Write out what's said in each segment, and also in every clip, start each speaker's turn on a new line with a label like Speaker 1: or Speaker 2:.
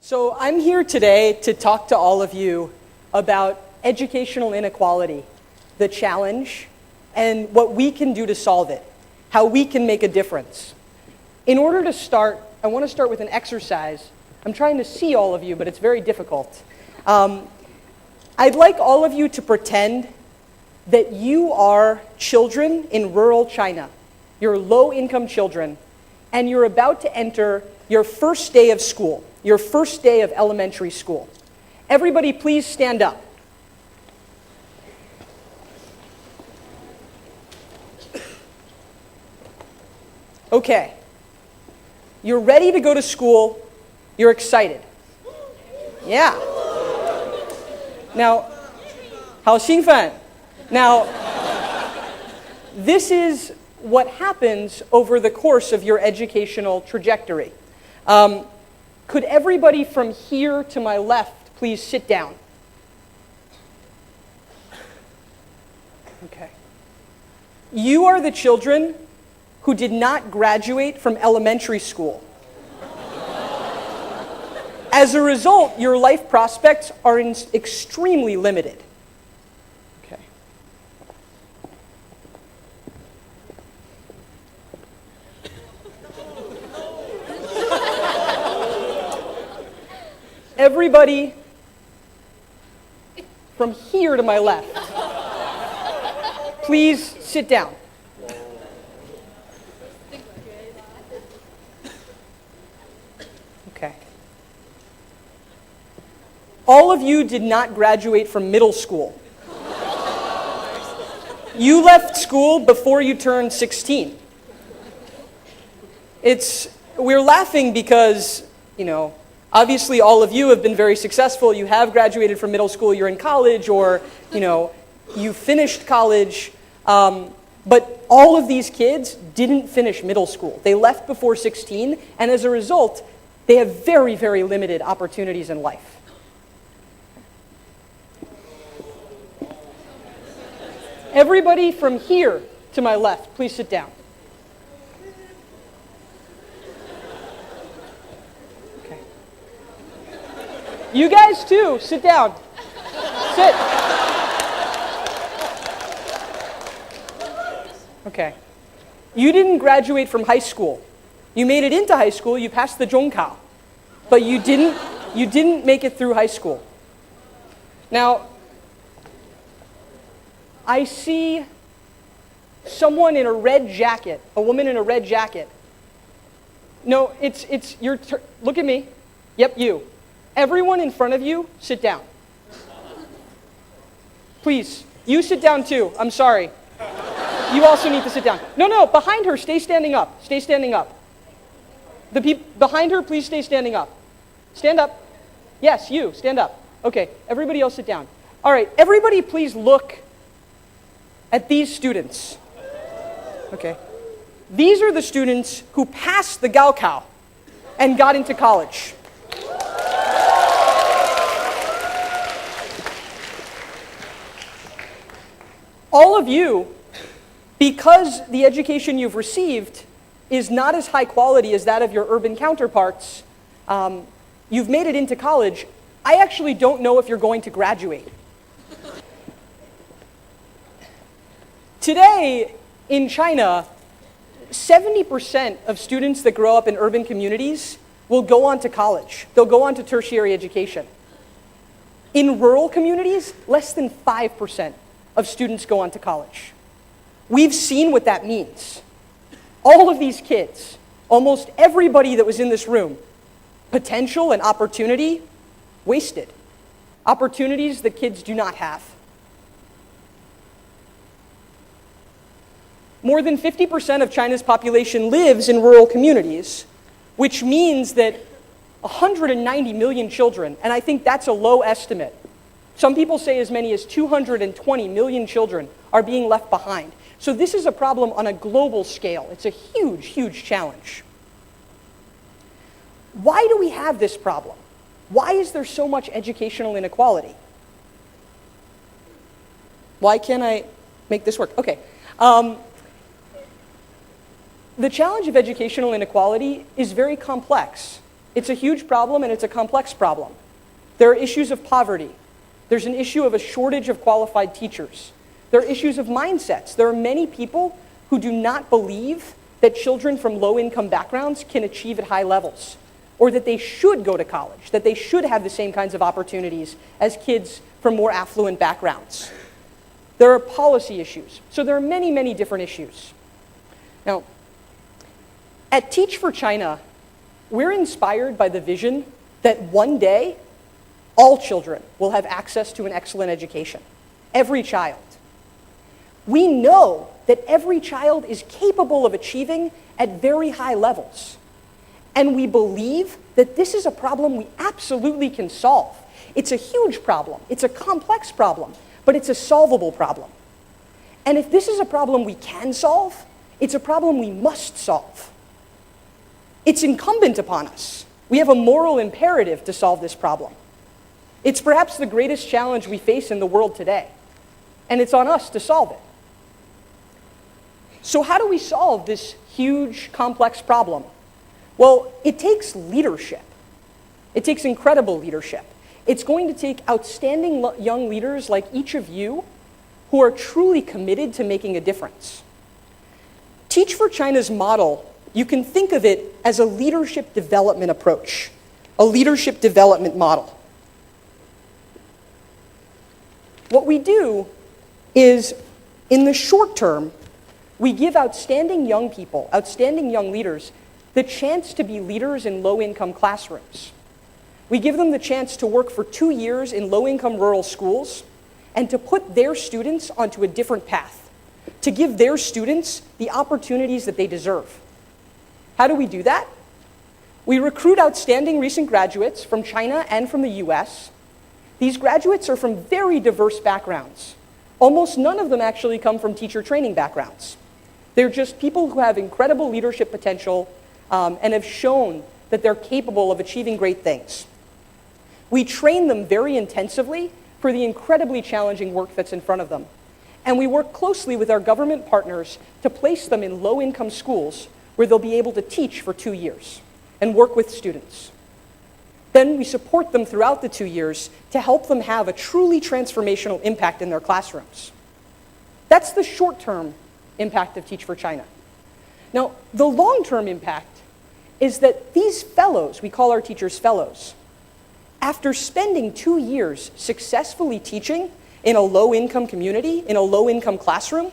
Speaker 1: So I'm here today to talk to all of you about educational inequality, the challenge, and what we can do to solve it, how we can make a difference. In order to start, I want to start with an exercise. I'm trying to see all of you, but it's very difficult. I'd like all of you to pretend that you are children in rural China. You're low-income children, and you're about to enter your first day of school, your first day of elementary school. Everybody, please stand up. Okay. You're ready to go to school. You're excited. Yeah. Now, 好兴奋. Now, this is what happens over the course of your educational trajectory. Could everybody from here to my left please sit down? Okay. You are the children who did not graduate from elementary school. As a result, your life prospects are extremely limited. Okay. Everybody from here to my left, please sit down. Okay. All of you did not graduate from middle school. You left school before you turned 16. We're laughing because, obviously all of you have been very successful. You have graduated from middle school, you're in college, or, you finished college. But all of these kids didn't finish middle school. They left before 16, and as a result, they have very, very limited opportunities in life. Everybody from here to my left, please sit down. Okay. You guys too, sit down. Sit. Okay. You didn't graduate from high school. You made it into high school, you passed the Zhongkao, but you didn't make it through high school. Now, I see someone in a red jacket, a woman in a red jacket. No, it's your turn. Look at me. Yep, you. Everyone in front of you, sit down. Please, you sit down too. I'm sorry. You also need to sit down. No, behind her, stay standing up. Stay standing up. The people behind her, please stay standing up. Stand up. Yes, you, stand up. Okay, everybody else sit down. All right, everybody please look at these students. Okay. These are the students who passed the Gaokao and got into college. All of you, because the education you've received is not as high quality as that of your urban counterparts, you've made it into college. I actually don't know if you're going to graduate. Today, in China, 70% of students that grow up in urban communities will go on to college. They'll go on to tertiary education. In rural communities, less than 5% of students go on to college. We've seen what that means. All of these kids, almost everybody that was in this room, potential and opportunity wasted. Opportunities that kids do not have. More than 50% of China's population lives in rural communities, which means that 190 million children, and I think that's a low estimate. Some people say as many as 220 million children are being left behind. So this is a problem on a global scale. It's a huge, huge challenge. Why do we have this problem? Why is there so much educational inequality? Why can't I make this work? Okay. The challenge of educational inequality is very complex. It's a huge problem and it's a complex problem. There are issues of poverty. There's an issue of a shortage of qualified teachers. There are issues of mindsets. There are many people who do not believe that children from low-income backgrounds can achieve at high levels, or that they should go to college, that they should have the same kinds of opportunities as kids from more affluent backgrounds. There are policy issues. So there are many, many different issues. Now, at Teach for China, we're inspired by the vision that one day, all children will have access to an excellent education. Every child. We know that every child is capable of achieving at very high levels. And we believe that this is a problem we absolutely can solve. It's a huge problem. It's a complex problem, but it's a solvable problem. And if this is a problem we can solve, it's a problem we must solve. It's incumbent upon us. We have a moral imperative to solve this problem. It's perhaps the greatest challenge we face in the world today, and it's on us to solve it. So how do we solve this huge, complex problem? Well, it takes leadership. It takes incredible leadership. It's going to take outstanding young leaders like each of you who are truly committed to making a difference. Teach for China's model, you can think of it as a leadership development approach, a leadership development model. What we do is, in the short term, we give outstanding young people, outstanding young leaders, the chance to be leaders in low-income classrooms. We give them the chance to work for 2 years in low-income rural schools and to put their students onto a different path, to give their students the opportunities that they deserve. How do we do that? We recruit outstanding recent graduates from China and from the US. These graduates are from very diverse backgrounds. Almost none of them actually come from teacher training backgrounds. They're just people who have incredible leadership potential and have shown that they're capable of achieving great things. We train them very intensively for the incredibly challenging work that's in front of them. And we work closely with our government partners to place them in low-income schools where they'll be able to teach for 2 years and work with students. Then we support them throughout the 2 years to help them have a truly transformational impact in their classrooms. That's the short-term impact of Teach for China. Now, the long-term impact is that these fellows, we call our teachers fellows, after spending 2 years successfully teaching in a low-income community, in a low-income classroom,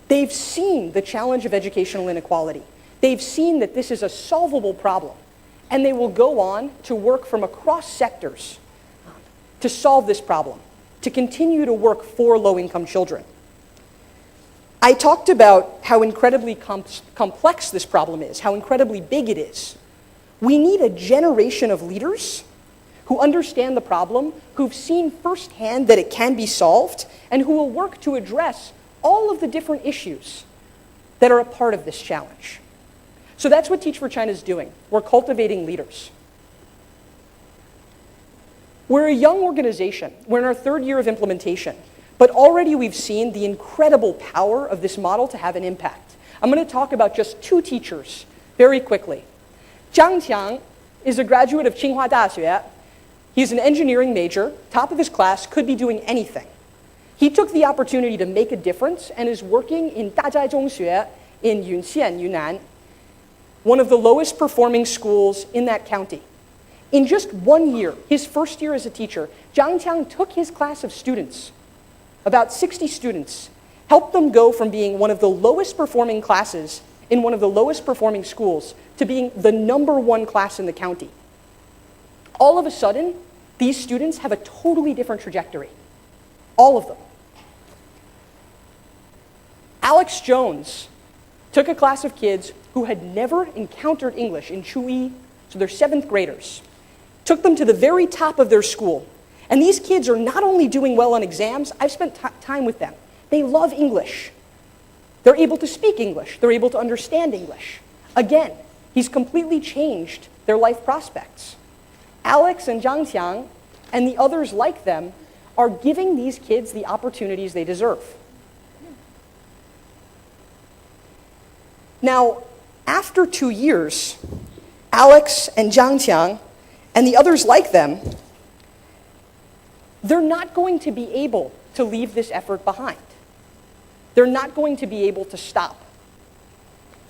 Speaker 1: they've seen the challenge of educational inequality. They've seen that this is a solvable problem, and they will go on to work from across sectors to solve this problem, to continue to work for low-income children. I talked about how incredibly complex this problem is, how incredibly big it is. We need a generation of leaders who understand the problem, who've seen firsthand that it can be solved, and who will work to address all of the different issues that are a part of this challenge. So that's what Teach for China is doing. We're cultivating leaders. We're a young organization. We're in our 3rd year of implementation. But already we've seen the incredible power of this model to have an impact. I'm going to talk about just 2 teachers very quickly. Zhang Qiang is a graduate of Tsinghua Daxue. He's an engineering major, top of his class, could be doing anything. He took the opportunity to make a difference and is working in Dazhai Zhongxue in Yunxian, Yunnan, one of the lowest performing schools in that county. In just 1 year, his 1st year as a teacher, Zhang Qiang took his class of students, about 60 students, helped them go from being one of the lowest performing classes in one of the lowest performing schools to being the #1 class in the county. All of a sudden, these students have a totally different trajectory. All of them. Alex Jones took a class of kids who had never encountered English in Chuyi, so they're 7th graders, took them to the very top of their school. And these kids are not only doing well on exams, I've spent time with them. They love English. They're able to speak English. They're able to understand English. Again, he's completely changed their life prospects. Alex and Zhang Qiang and the others like them are giving these kids the opportunities they deserve. Now, after 2 years, Alex and Zhang Qiang and the others like them, they're not going to be able to leave this effort behind. They're not going to be able to stop.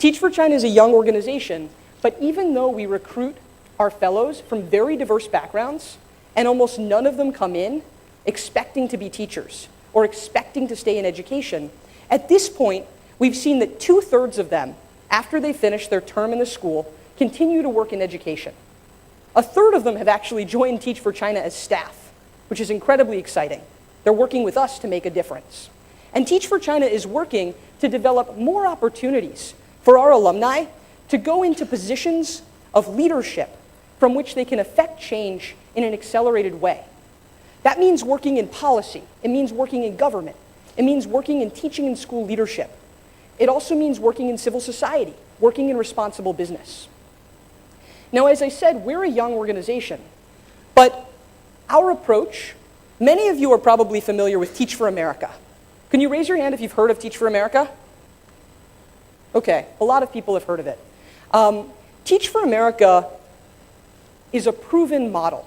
Speaker 1: Teach for China is a young organization, but even though we recruit our fellows from very diverse backgrounds, and almost none of them come in expecting to be teachers or expecting to stay in education, at this point, we've seen that 2/3 of them, after they finish their term in the school, continue to work in education. 1/3 of them have actually joined Teach for China as staff, which is incredibly exciting. They're working with us to make a difference. And Teach for China is working to develop more opportunities for our alumni to go into positions of leadership from which they can affect change in an accelerated way. That means working in policy. It means working in government. It means working in teaching and school leadership. It also means working in civil society, working in responsible business. Now, as I said, we're a young organization, but our approach, many of you are probably familiar with Teach for America. Can you raise your hand if you've heard of Teach for America? Okay, a lot of people have heard of it. Teach for America is a proven model.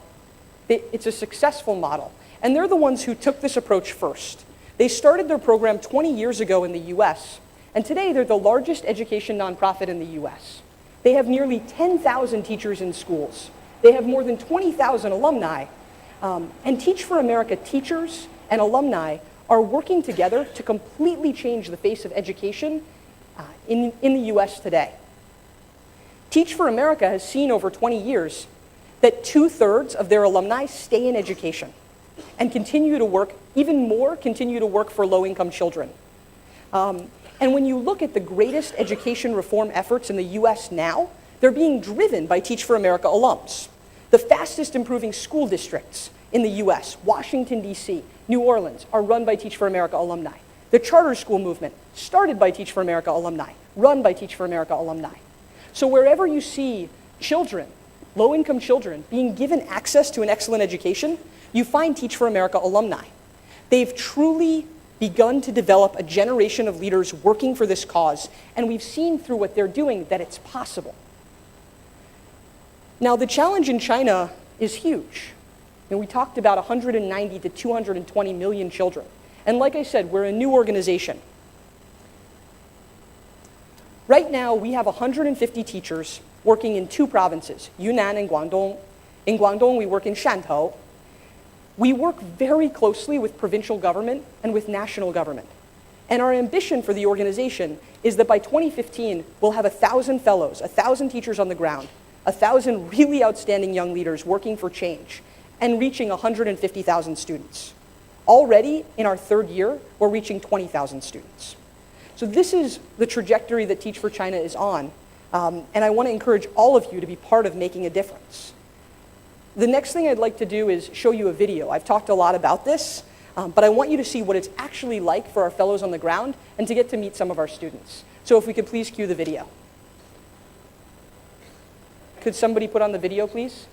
Speaker 1: It's a successful model, and they're the ones who took this approach first. They started their program 20 years ago in the US, and today they're the largest education nonprofit in the US. They have nearly 10,000 teachers in schools. They have more than 20,000 alumni, and Teach for America teachers and alumni are working together to completely change the face of education in the US today. Teach for America has seen over 20 years that 2/3 of their alumni stay in education and continue to work, even more, continue to work for low-income children. And when you look at the greatest education reform efforts in the US now, they're being driven by Teach for America alums. The fastest improving school districts in the US, Washington, D.C., New Orleans, are run by Teach for America alumni. The charter school movement, started by Teach for America alumni, run by Teach for America alumni. So wherever you see children, low-income children, being given access to an excellent education, you find Teach for America alumni. They've truly begun to develop a generation of leaders working for this cause, and we've seen through what they're doing that it's possible. Now, the challenge in China is huge. We talked about 190 to 220 million children. And like I said, we're a new organization. Right now, we have 150 teachers working in 2 provinces, Yunnan and Guangdong. In Guangdong, we work in Shantou. We work very closely with provincial government and with national government. And our ambition for the organization is that by 2015, we'll have 1,000 fellows, 1,000 teachers on the ground, 1,000 really outstanding young leaders working for change, and reaching 150,000 students. Already, in our 3rd year, we're reaching 20,000 students. So this is the trajectory that Teach for China is on, and I want to encourage all of you to be part of making a difference. The next thing I'd like to do is show you a video. I've talked a lot about this, but I want you to see what it's actually like for our fellows on the ground and to get to meet some of our students. So if we could please cue the video. Could somebody put on the video, please?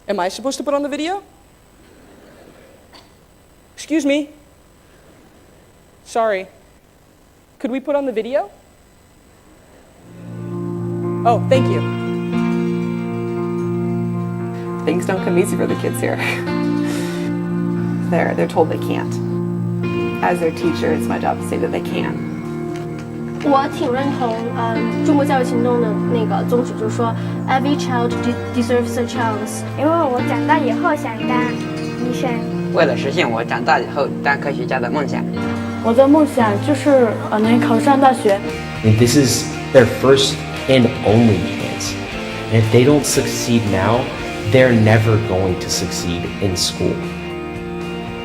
Speaker 1: Am I supposed to put on the video? Excuse me. Sorry. Could we put on the video? Oh, thank you.
Speaker 2: Things don't come easy for the kids here. They're told they can't. As their teacher, it's my job to say that they can.
Speaker 3: 我挺认同中国教育行动的那个宗旨，就是说 every child deserves a chance。
Speaker 4: 因为我长大以后想当医生。
Speaker 5: 为了实现我长大以后当科学家的梦想。
Speaker 6: 我的梦想就是能考上大学。
Speaker 7: And this is their first and only chance. And if they don't succeed now, they're never going to succeed in school.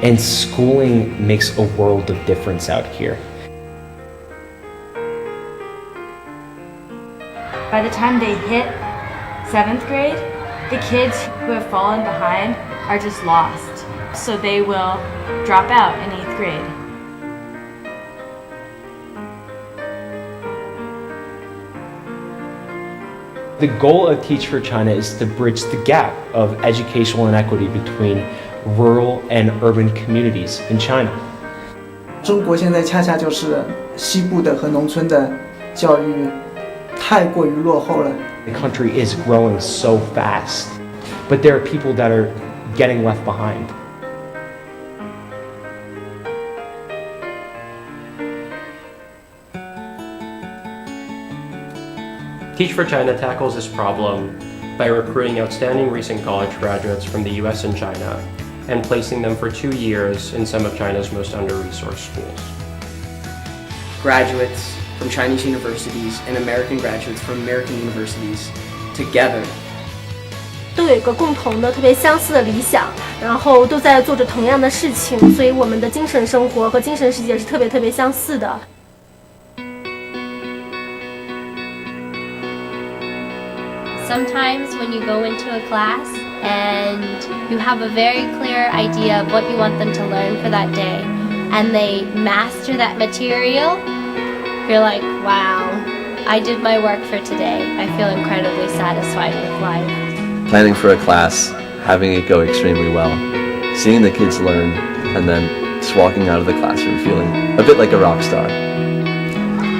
Speaker 7: And schooling makes a world of difference out here.
Speaker 8: By the time they hit 7th grade, the kids who have fallen behind are just lost. So they will drop out in 8th grade.
Speaker 7: The goal of Teach for China is to bridge the gap of educational inequity between rural and urban communities in China.
Speaker 9: 中国现在恰恰就是西部的和农村的教育太过于落后了。
Speaker 7: The country is growing so fast, but there are people that are getting left behind.
Speaker 10: Teach for China tackles this problem by recruiting outstanding recent college graduates from the US and China and placing them for 2 years in some of China's most under-resourced schools.
Speaker 11: Graduates from Chinese universities and American graduates from American universities together
Speaker 3: 都有一个共同的特别相似的理想，然后都在做着同样的事情，所以我们的精神生活和精神世界是特别相似的。
Speaker 12: Sometimes when you go into a class and you have a very clear idea of what you want them to learn for that day, and they master that material, you're like, wow, I did my work for today. I feel incredibly satisfied with life.
Speaker 13: Planning for a class, having it go extremely well, seeing the kids learn, and then just walking out of the classroom feeling a bit like a rock star.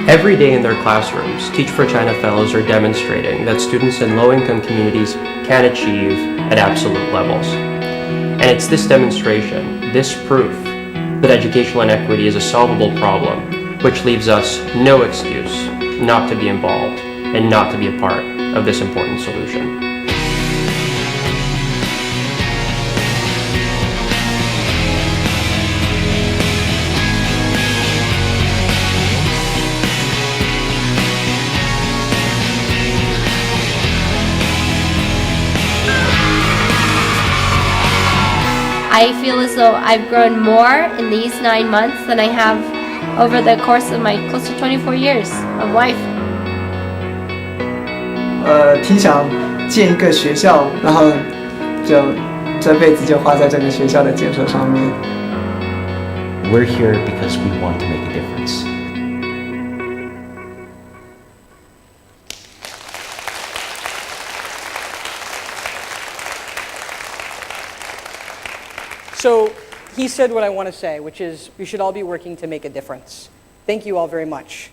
Speaker 10: Every day in their classrooms, Teach for China Fellows are demonstrating that students in low-income communities can achieve at absolute levels. And it's this demonstration, this proof, that educational inequity is a solvable problem, which leaves us no excuse not to be involved and not to be a part of this important solution.
Speaker 12: I feel as though I've grown more in these 9 months than I have over the course of my close to 24 years of life.
Speaker 9: 挺想建一个学校，然后就这辈子就花在这个学校的建设上面。
Speaker 7: We're here because we want to make a difference.
Speaker 1: So he said what I want to say, which is we should all be working to make a difference. Thank you all very much.